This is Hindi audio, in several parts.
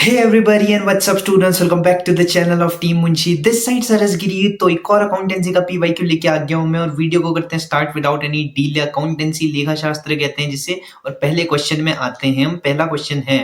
Hey everybody and what's up students, welcome back to the channel of Team Munshi. This side सरसगिरी। तो एक और अकाउंटेंसी का पीवाईक्यू लेके आ गया हूं मैं और वीडियो को करते हैं start without any delay. Accountancy लेखा शास्त्र कहते हैं जिसे। और पहले क्वेश्चन में आते हैं हम। पहला क्वेश्चन है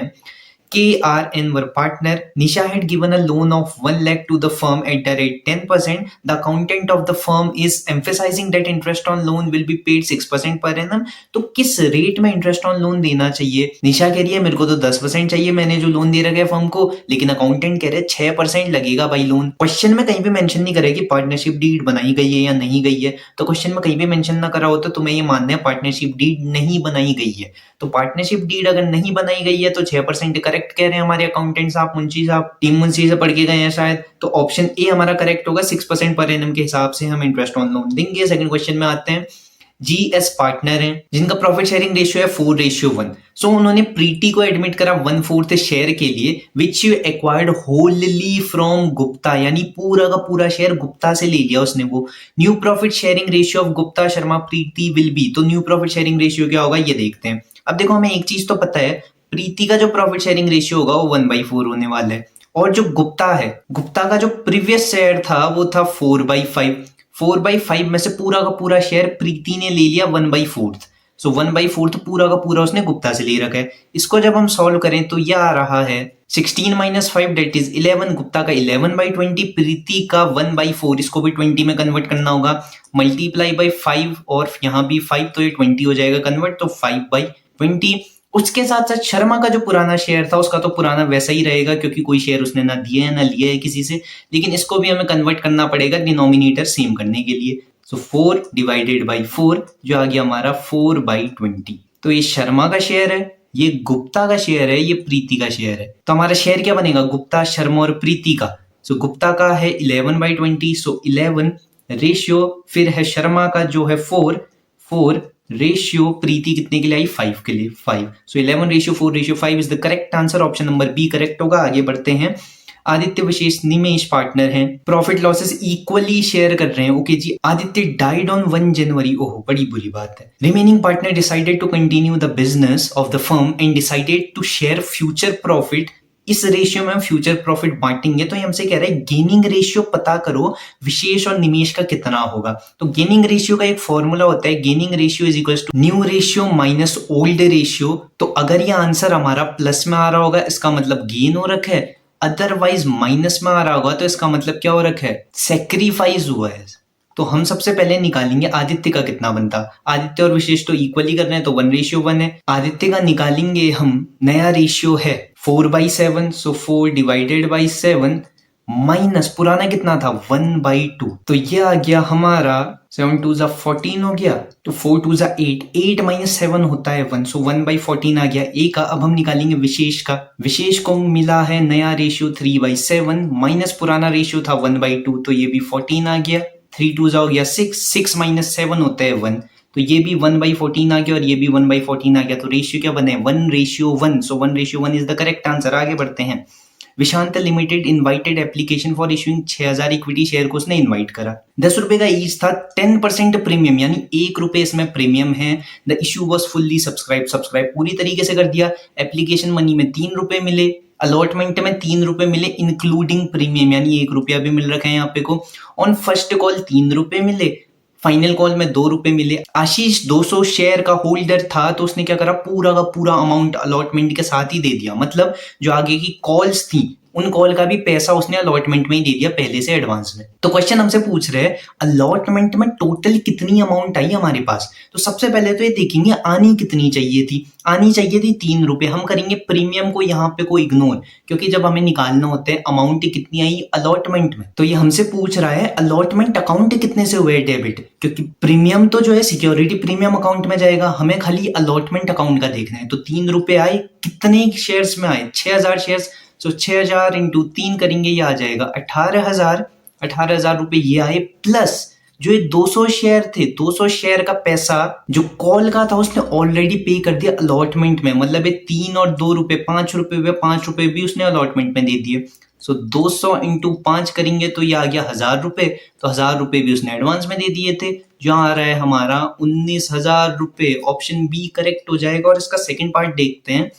KRN were partner. Nisha had given a loan of 1 lakh to the firm at the rate 10%. The accountant of the firm is emphasizing that interest on loan will be paid 6% per annum. तो किस रेट में इंटरेस्ट ऑन लोन देना चाहिए? निशा कह रही है मेरे को तो 10% चाहिए, मैंने जो लोन दे रखा है फर्म को, लेकिन अकाउंटेंट कह रहे हैं 6% लगेगा भाई लोन। क्वेश्चन में कहीं भी मेंशन नहीं करे कि पार्टनरशिप डीड बनाई गई है या नहीं गई है। तो क्वेश्चन में कहीं भी मेंशन ना करा हो तो तुम्हें ये मानना है पार्टनरशिप डीड नहीं बनाई गई है। तो पार्टनरशिप डीड अगर नहीं बनाई गई है तो 6% करेक्ट कह रहे हैं हमारे अकाउंटेंट साहब, मुंशी साहब, टीम मुंशी से पढ़ के गए हैं शायद। तो ऑप्शन ए हमारा करेक्ट होगा। 6% पर एनम के हिसाब से हम इंटरेस्ट ऑन लोन देंगे। सेकंड क्वेश्चन में आते हैं। GS पार्टनर हैं जिनका प्रॉफिट शेयरिंग रेशियो है 4:1। सो उन्होंने प्रीति को एडमिट करा 1/4 शेयर के लिए, which you acquired wholly from Gupta, यानी पूरा का पूरा शेयर गुप्ता से ले लिया उसने वो। New profit sharing ratio of Gupta Sharma Preeti will be. तो न्यू प्रॉफिट शेयरिंग रेशियो क्या होगा ये देखते हैं। अब देखो हमें एक चीज तो पता है, प्रीति का जो प्रॉफिट शेयरिंग रेशियो होगा वो 1/4 होने वाला है। और जो गुप्ता है, गुप्ता का जो प्रीवियस शेयर था वो था 4/5। 4/5 में से पूरा का पूरा शेयर प्रीति ने ले लिया 1/4। सो 1/4 पूरा का पूरा उसने गुप्ता से ले रखा है। इसको जब हम सॉल्व करें तो यह आ रहा है 16 - 5 डेट इज 11। गुप्ता का 11/20, प्रीति का 1/4। इसको भी 20 में कन्वर्ट करना होगा, मल्टीप्लाई बाई 5 और यहाँ भी 5, तो ये 20 हो जाएगा कन्वर्ट, तो 5/20। उसके साथ साथ शर्मा का जो पुराना शेयर था उसका तो पुराना वैसा ही रहेगा क्योंकि कोई शेयर उसने ना दिया है ना लिया है किसी से, लेकिन इसको भी हमें कन्वर्ट करना पड़ेगा डिनोमिनेटर सेम करने के लिए। सो 4 डिवाइडेड बाई 4 जो आ गया हमारा 4/20। तो ये शर्मा का शेयर है, ये गुप्ता का शेयर है, ये प्रीति का शेयर है। तो हमारा शेयर क्या बनेगा? गुप्ता, शर्मा और प्रीति का। सो गुप्ता का है 11/20, सो 11 रेशियो, फिर है शर्मा का जो है 4 रेशियो, प्रीति कितने के लिए आई? 5 के लिए 5। So 11:4:5 is the correct answer. Option number B correct होगा। आगे बढ़ते हैं। आदित्य, विशेष, निमेश पार्टनर हैं, प्रॉफिट लॉसेस इक्वली शेयर कर रहे हैं। Okay ji. Aditya died on 1 January. Oh बड़ी बुरी बात है। Remaining partner decided to continue the business of the firm and decided to share future profit. इस रेशियो में हम फ्यूचर प्रॉफिट बांटेंगे। तो ये हमसे कह रहा है गेनिंग रेशियो पता करो विशेष और निमेश का कितना होगा। तो गेनिंग रेशियो का एक फॉर्मूला होता है, gaining ratio is equal to new ratio minus old ratio. तो अगर ये आंसर हमारा प्लस में आ रहा होगा इसका मतलब गेन हो रखा है, अदरवाइज माइनस में आ रहा होगा तो इसका मतलब क्या हो रखा है? सेक्रीफाइस हुआ है। तो हम सबसे पहले निकालेंगे आदित्य का कितना बनता। आदित्य और विशेष तो इक्वली कर रहे हैं तो 1:1 है। आदित्य का निकालेंगे हम, नया रेशियो है 4/7, सो 4 डिवाइडेड बाई 7 माइनस पुराना कितना था 1/2। तो ये आ गया हमारा 7 2 14 हो गया, तो 4 2 8, 8 - 7 होता है 1, सो 1/14 आ गया ए का। अब हम निकालेंगे विशेष का। विशेष को मिला है नया रेशियो 3/7 माइनस पुराना रेशियो था 1/2, तो ये भी 14 आ गया। 3 2 हो गया 6, 6 - 7 होता है 1, तो ये भी 1/14 आ गया और ये भी 1/14 आ गया। तो रेशियो क्या बने? 1:1। सो 1:1 इज द करेक्ट आंसर। आगे बढ़ते हैं। Vishant limited invited application for issuing 6000 equity share को उसने इनवाइट करा। 10 रुपए का ईच था, 10% प्रीमियम यानी 1 रुपए इसमें प्रीमियम है। The issue was fully subscribe पूरी तरीके से कर दिया। एप्लीकेशन मनी में 3 रुपए मिले, अलॉटमेंट में 3 रुपए मिले इंक्लूडिंग प्रीमियम, यानी 1 रुपया भी मिल रखा है यहाँ पे को। ऑन फर्स्ट कॉल 3 रुपए मिले, फाइनल कॉल में 2 रुपए मिले। आशीष 200 शेयर का होल्डर था तो उसने क्या करा? पूरा का पूरा अमाउंट अलॉटमेंट के साथ ही दे दिया। मतलब जो आगे की कॉल्स थी उन कॉल का भी पैसा उसने अलॉटमेंट में ही दे दिया पहले से एडवांस में। तो क्वेश्चन हमसे पूछ रहे हैं अलॉटमेंट में टोटल कितनी अमाउंट आई हमारे पास। तो सबसे पहले तो ये देखेंगे आनी कितनी चाहिए थी। आनी चाहिए थी 3 रुपए। हम करेंगे प्रीमियम को यहाँ पे को इग्नोर, क्योंकि जब हमें निकालना होता है अमाउंट कितनी आई अलॉटमेंट में, तो ये हमसे पूछ रहा है अलॉटमेंट अकाउंट कितने से हुए डेबिट, क्योंकि प्रीमियम तो जो है सिक्योरिटी प्रीमियम अकाउंट में जाएगा, हमें खाली अलॉटमेंट अकाउंट का देखना है। तो 3 रुपए आए, कितने शेयर्स में आए? 6000 शेयर्स। सो 6000 इंटू 3 करेंगे, ये आ जाएगा 18,000 रुपए ये आए, प्लस जो ये 200 शेयर थे, 200 शेयर का पैसा जो कॉल का था उसने ऑलरेडी पे कर दिया अलॉटमेंट में। मतलब ये 3 और 2 रुपए 5 रुपए हुए, 5 रुपए भी उसने अलॉटमेंट में दे दिए। सो 200 इंटू 5 करेंगे तो ये आ गया 1000 रुपए। तो 1000 रुपए भी उसने एडवांस में दे दिए थे, जो आ रहा है हमारा 19,000 रुपए। ऑप्शन बी करेक्ट हो जाएगा। और इसका सेकंड पार्ट देखते हैं।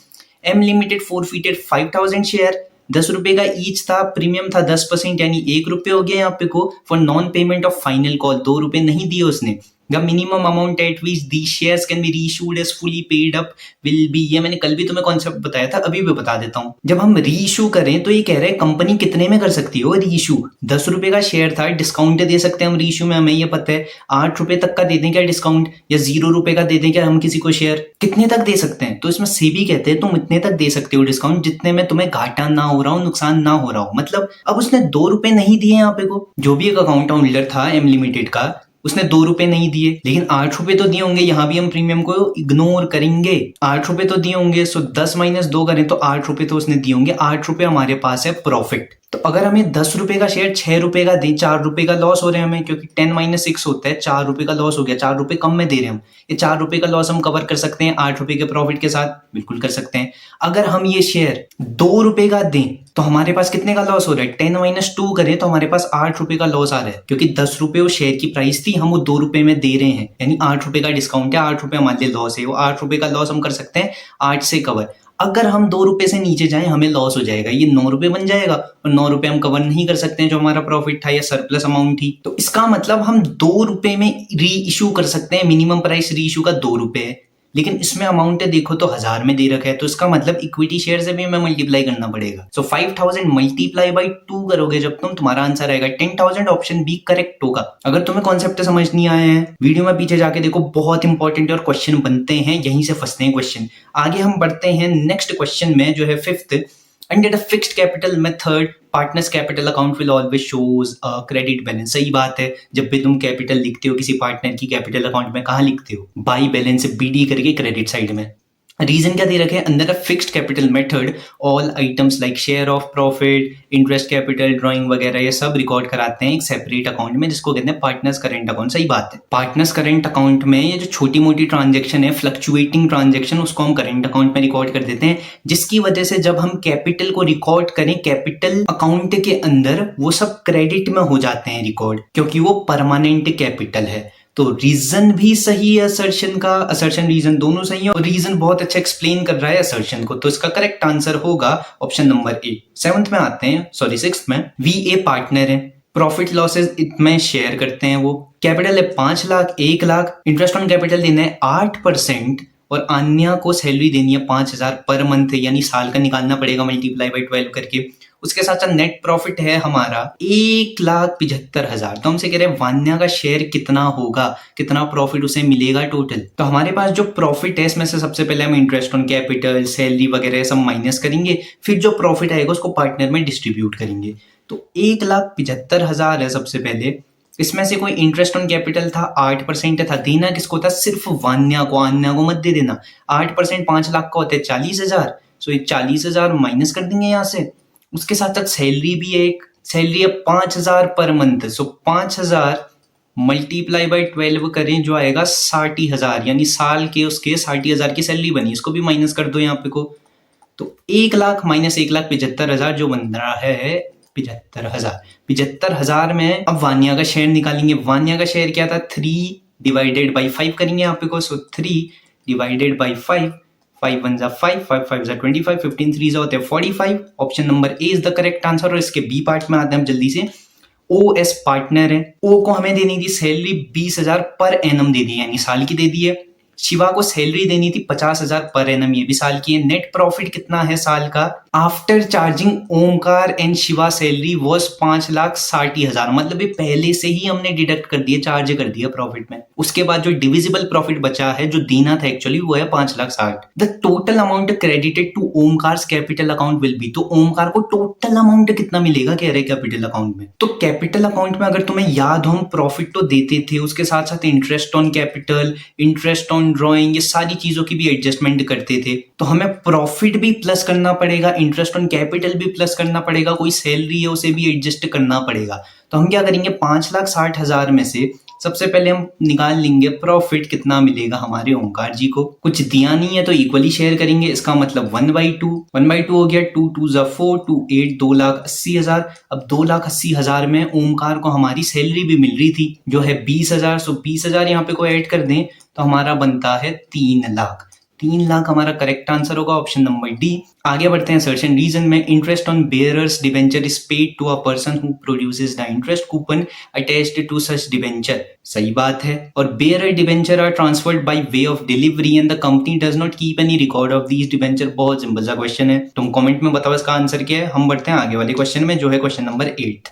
एम लिमिटेड forfeited 5,000 शेयर ₹10 का ईच था, प्रीमियम था 10% यानी ₹1 हो गया यहाँ पे को for non payment of final call, ₹2 नहीं दिए उसने। The minimum amount at which these shares can be reissued as fully paid up will be, ये मैंने कल भी तुम्हें कॉन्सेप्ट बताया था, अभी भी बता देता हूँ। जब हम री इशू करें तो ये कह रहे हैं कंपनी कितने में कर सकती हो री इशू। ₹10 का शेयर था, डिस्काउंट दे सकते हैं हम री इशू में, हमें ये पता है। ₹8 तक का दे दें क्या डिस्काउंट, या ₹0 का दे दें क्या हम किसी को शेयर, कितने तक दे सकते हैं? तो इसमें सेबी कहते हैं तुम इतने तक दे सकते हो डिस्काउंट जितने में तुम्हें घाटा ना हो रहा हो, नुकसान ना हो रहा हो। मतलब अब उसने ₹2 नहीं दिए यहाँ पे को, जो भी एक अकाउंट होल्डर था एम लिमिटेड का, उसने ₹2 नहीं दिए, लेकिन ₹8 तो दिए होंगे। यहाँ भी हम प्रीमियम को इग्नोर करेंगे, ₹8 तो दिए होंगे। सो 10 - 2 करें तो ₹8 तो उसने दिए होंगे। ₹8 हमारे पास है प्रॉफिट। तो अगर हमें ₹10 का शेयर ₹6 का दें, ₹4 का लॉस हो रहे हैं हमें, क्योंकि 10 - 6 होता है, ₹4 का लॉस हो गया, ₹4 कम में दे रहे हैं हम। ये ₹4 का लॉस हम कवर कर सकते हैं ₹8 के प्रॉफिट के साथ, बिल्कुल कर सकते हैं। अगर हम ये शेयर ₹2 का दें तो हमारे पास कितने का लॉस हो रहा है? 10 - 2 करें तो हमारे पास ₹8 का लॉस आ रहा है, क्योंकि ₹10 वो शेयर की प्राइस थी, हम वो ₹2 में दे रहे हैं, यानी ₹8 का डिस्काउंट है, ₹8 हमारे लिए लॉस है। वो ₹8 का लॉस हम कर सकते हैं 8 से कवर। अगर हम ₹2 से नीचे जाएं हमें लॉस हो जाएगा, ये ₹9 बन जाएगा, और ₹9 हम कवर नहीं कर सकते हैं जो हमारा प्रॉफिट था या सरप्लस अमाउंट थी। तो इसका मतलब हम ₹2 में री इशू कर सकते हैं, मिनिमम प्राइस री इशू का ₹2 है, लेकिन इसमें अमाउंट देखो तो 1000 में दे रखा है, तो इसका मतलब इक्विटी शेयर से भी हमें मल्टीप्लाई करना पड़ेगा। सो 5000 मल्टीप्लाई बाई 2 करोगे जब तुम, तुम्हारा आंसर आएगा 10,000। ऑप्शन बी करेक्ट होगा। अगर तुम्हें कॉन्सेप्ट समझ नहीं आए हैं, वीडियो में पीछे जाके देखो, बहुत इंपॉर्टेंट और क्वेश्चन बनते हैं, यहीं से फंसते हैं क्वेश्चन। आगे हम बढ़ते हैं नेक्स्ट क्वेश्चन में, जो है 5th। Under the fixed capital method, partners capital account will always shows a credit balance। सही बात है, जब भी तुम कैपिटल लिखते हो किसी पार्टनर की कैपिटल अकाउंट में, कहाँ लिखते हो? बाई बैलेंस बीडी करके क्रेडिट साइड में। रीजन क्या दे रखे हैं? अंदर a fixed capital method all items like share of profit, interest capital, drawing वगैरह ये सब रिकॉर्ड कराते हैं एक सेपरेट अकाउंट में, जिसको कहते हैं पार्टनर्स करेंट अकाउंट। सही बात है, पार्टनर्स करेंट अकाउंट में ये जो छोटी मोटी ट्रांजेक्शन है, फ्लक्चुएटिंग ट्रांजेक्शन, उसको हम करेंट अकाउंट में रिकॉर्ड कर देते हैं, जिसकी वजह से जब हम कैपिटल को रिकॉर्ड करें कैपिटल अकाउंट के अंदर, वो सब क्रेडिट में हो जाते हैं रिकॉर्ड, क्योंकि वो परमानेंट कैपिटल है। तो रीजन भी सही है, असर्शन का, असर्शन रीजन दोनों सही है, और रीजन बहुत अच्छा एक्सप्लेन कर रहा है असर्शन को, तो इसका करेक्ट आंसर होगा ऑप्शन नंबर ए। 7th में आते हैं, सॉरी 6th में। वी ए पार्टनर है, प्रॉफिट लॉसेस में शेयर करते हैं वो, कैपिटल है 5 lakh, 1 lakh, interest on capital देना है 8%, और अन्य को सैलरी देनी है 5000 पर मंथ, यानी साल का निकालना पड़ेगा मल्टीप्लाई बाई 12 करके। उसके साथ साथ नेट प्रॉफिट है हमारा 1,75,000। तो हमसे कह रहे हैं वान्या का शेयर कितना होगा, कितना प्रॉफिट उसे मिलेगा टोटल। तो हमारे पास जो प्रॉफिट है इसमें से सबसे पहले हम इंटरेस्ट ऑन कैपिटल, सैलरी वगैरह सब माइनस करेंगे, फिर जो प्रॉफिट आएगा उसको पार्टनर में डिस्ट्रीब्यूट करेंगे। तो 1,75,000 है सबसे पहले। इसमें से कोई इंटरेस्ट ऑन कैपिटल था 8% था, देना किसको था? सिर्फ वान्या को, अन्या को मत दे देना। 8% 5 लाख का होता है 40,000। सो ये 40,000 माइनस कर देंगे यहाँ से। उसके साथ साथ सैलरी भी है, एक सैलरी है 5,000 per month. So 5,000 multiply by 12 करें, जो आएगा 60,000, यानी साल के उसके 60,000 की सैलरी बनी। इसको भी माइनस कर दो यहाँ पे को, तो 1 लाख माइनस 1,75,000 जो बन रहा है 75,000। 75,000 में अब वान्या का शेयर निकालेंगे। वान्या का शेयर क्या था? 3 डिवाइडेड बाई 5 करेंगे यहाँ पे को। सो 3 डिवाइडेड बाई 5, 5 1 जा 5, 5 5 जा 25, 15 3 जा होते हैं 45। Option number A is the correct answer. और इसके बी पार्ट में आते हैं हम जल्दी से। ओ एस पार्टनर है, ओ को हमें देनी थी सैलरी 20,000 पर एनम दे दी, यानी साल की दे दी है। शिवा को सैलरी देनी थी 50,000 पर एनम, ये भी साल की है। नेट प्रॉफिट कितना है साल का? After charging Omkar and Shiva salary was 5,60,000, मतलब ये पहले से ही हमने डिडक्ट कर दिया, चार्ज कर दिया प्रॉफिट में। उसके बाद जो डिविजिबल प्रॉफिट बचा है, जो देना था एक्चुअली, वो है 5,60,000। The total amount credited to Omkar capital account will be, तो ओमकार को टोटल अमाउंट कितना मिलेगा कह रहे कैपिटल अकाउंट में। तो कैपिटल अकाउंट में अगर तुम्हें याद हो, हम प्रॉफिट तो देते थे, उसके साथ साथ interest on capital, interest on drawing, ये सारी चीजों की भी एडजस्टमेंट करते थे। तो हमें प्रॉफिट भी प्लस करना पड़ेगा, इंटरेस्ट ऑन कैपिटल भी प्लस करना पड़ेगा, कोई सैलरी है उसे भी एडजस्ट करना पड़ेगा। तो हम क्या करेंगे, 5,60,000 में से सबसे पहले हम निकाल लेंगे प्रॉफिट कितना मिलेगा हमारे ओमकार जी को। कुछ दिया नहीं है तो इक्वली शेयर करेंगे, इसका मतलब 1/2 हो गया। 2 2 जा 4, 2 8, 2,80,000। अब 2,80,000 में ओमकार को हमारी सैलरी भी मिल रही थी जो है 20,000। सो 20,000 यहाँ पे को ऐड कर दें तो हमारा बनता है 3 लाख। 3 लाख हमारा करेक्ट आंसर होगा, ऑप्शन नंबर डी। आगे बढ़ते हैं सर्च एंड रीजन में। Interest on bearers debenture is paid to a person who produces the interest coupon attached to such debenture. सही बात है। और bearer debenture are transferred by way of delivery and the company does not keep any record of these debenture. बहुत सिंपल सा क्वेश्चन है, तुम कमेंट में बताओ इसका आंसर क्या है। हम बढ़ते हैं आगे वाले क्वेश्चन में जो है question number 8।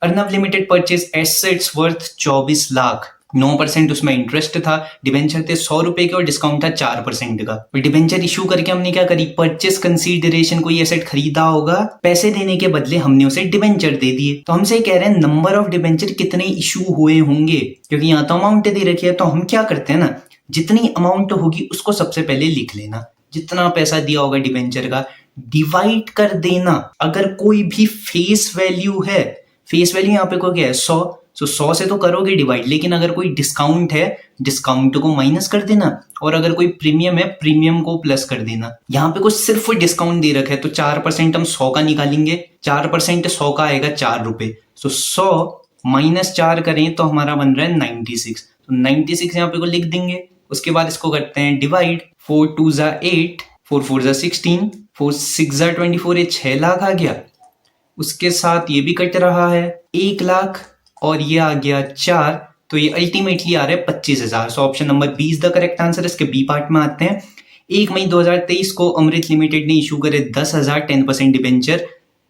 Arnav limited purchase assets worth 24 lakh. 9% उसमें इंटरेस्ट था, डिबेंचर थे 100 रुपए के और डिस्काउंट था 4% का। और डिबेंचर इशू करके हमने क्या करी, परचेस कंसीडरेशन, कोई एसेट खरीदा होगा, पैसे देने के बदले हमने उसे डिबेंचर दे दिए। तो हमसे कह रहे हैं नंबर ऑफ डिबेंचर कितने इशू हुए होंगे, क्योंकि यहाँ तो अमाउंट दे रखी है। तो हम क्या करते हैं ना, जितनी अमाउंट होगी उसको सबसे पहले लिख लेना, जितना पैसा दिया होगा डिबेंचर का डिवाइड कर देना। अगर कोई भी फेस वैल्यू है, फेस वैल्यू यहाँ पे को क्या है 100, तो 100 से तो करोगे डिवाइड, लेकिन अगर कोई डिस्काउंट है, डिस्काउंट को माइनस कर देना, और अगर कोई प्रीमियम है, प्रीमियम को प्लस कर देना। यहाँ पे कुछ सिर्फ डिस्काउंट दे रखा है, तो 4% हम 100 का निकालेंगे, 4% 100 का आएगा 4 रुपए। तो 100 माइनस 4 करें तो हमारा बन रहा है 96। तो 96 यहाँ पे को लिख देंगे। उसके बाद इसको करते हैं डिवाइड, 4 2 ज़ा 8, 4 4 ज़ा 16, 4 6 ज़ा 24, ये 6 लाख आ गया। उसके साथ ये भी कट रहा है 1 लाख, और ये आ गया 4, तो ये अल्टीमेटली आ रहा है 25,000। So option number B is the correct answer. इसके बी पार्ट में आते हैं। 1 मई 2023 को अमृत लिमिटेड ने इशू करे 10,000 10% डिबेंचर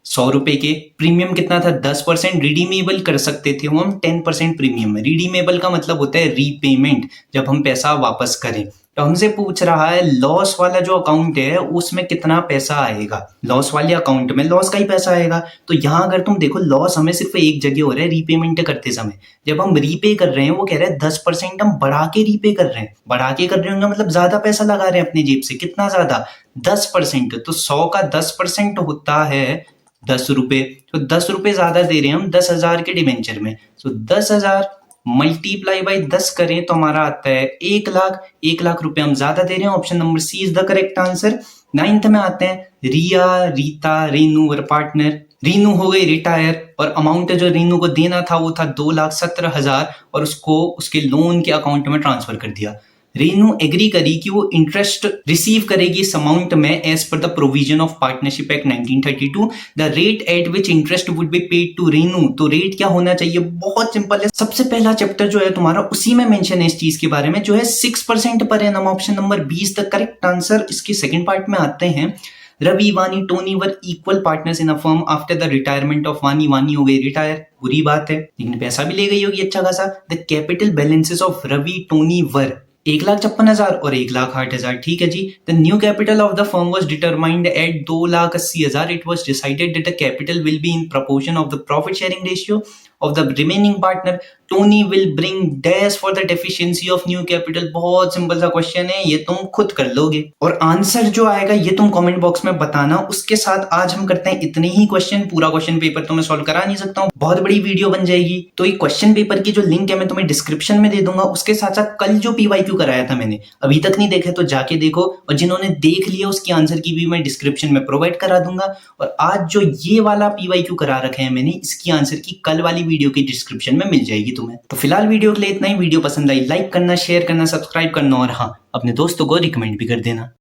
100 रुपए के। प्रीमियम कितना था 10%, रिडीमेबल कर सकते थे हम 10% प्रीमियम में। रिडीमेबल का मतलब होता है रीपेमेंट, जब हम पैसा वापस करें। तो हमसे पूछ रहा है लॉस वाला जो अकाउंट है उसमें कितना पैसा आएगा। लॉस वाले अकाउंट में लॉस का ही पैसा आएगा। तो यहाँ अगर तुम देखो लॉस हमें सिर्फ एक जगह हो रहा है, रीपेमेंट करते समय। जब हम रीपे कर रहे हैं वो कह रहे हैं 10% हम बढ़ा के रीपे कर रहे हैं। बढ़ा के कर रहे होंगे मतलब ज्यादा पैसा लगा रहे हैं अपनी जेब से। कितना ज्यादा, 10%। तो 100 का 10% होता है 10 रुपए। तो 10 रुपए ज्यादा दे रहे हैं हम 10,000 के डिबेंचर में। तो 10,000 मल्टीप्लाई बाई 10 करें तो हमारा आता है 1 लाख। 1 लाख रुपए हम ज्यादा दे रहे हैं, option number C is the correct answer. 9th में आते हैं रिया, रीता, रेनू और पार्टनर। रीनू हो गई रिटायर, और अमाउंट जो रीनू को देना था वो था 2,17,000, और उसको उसके लोन के अकाउंट में ट्रांसफर कर दिया। रेनू एग्री करी कि वो इंटरेस्ट रिसीव करेगी इस अमाउंट में as per the provision of partnership act 1932। The rate at which interest would be paid to Renu. तो रेट क्या होना चाहिए, बहुत सिंपल है। सबसे पहला चैप्टर जो है तुम्हारा उसी में मेंशन है इस चीज के बारे में, जो है 6% per annum. Option number 20 the correct answer. इसके सेकंड पार्ट में आते हैं। रवि, वानी, Tony were equal partners in a firm after the retirement of वानी। वानी हो गई रिटायर, बुरी बात है, लेकिन पैसा भी ले गई होगी अच्छा खासा। The capital balances of Ravi, Tony were 1,56,000 और 1,08,000। ठीक है जी। The new capital of the firm was determined at 2,80,000। It was decided that the capital will be in proportion of the profit sharing ratio of the remaining partner. Tony will bring dash for the deficiency of new capital. बहुत सिंपल सा क्वेश्चन है, ये तुम खुद कर लोगे, और आंसर जो आएगा ये तुम कमेंट बॉक्स में बताना। उसके साथ आज हम करते हैं इतने ही क्वेश्चन। पूरा क्वेश्चन पेपर तो मैं सॉल्व करा नहीं सकता हूँ, बहुत बड़ी वीडियो बन जाएगी। तो ये क्वेश्चन पेपर की जो लिंक है मैं तुम्हें डिस्क्रिप्शन में दे दूंगा। उसके साथ साथ कल जो PYQ कराया था मैंने, अभी तक नहीं देखे तो जाके देखो, और जिन्होंने देख लिया उसकी आंसर की भी मैं डिस्क्रिप्शन में प्रोवाइड करा दूंगा। और आज जो ये वाला PYQ करा रखे हैं मैंने, इसकी आंसर की कल वाली वीडियो की डिस्क्रिप्शन में मिल जाएगी तुम्हें। तो फिलहाल वीडियो के लिए इतना ही। वीडियो पसंद आई लाइक करना, शेयर करना, सब्सक्राइब करना, और हाँ, अपने दोस्तों को रिकमेंड भी कर देना।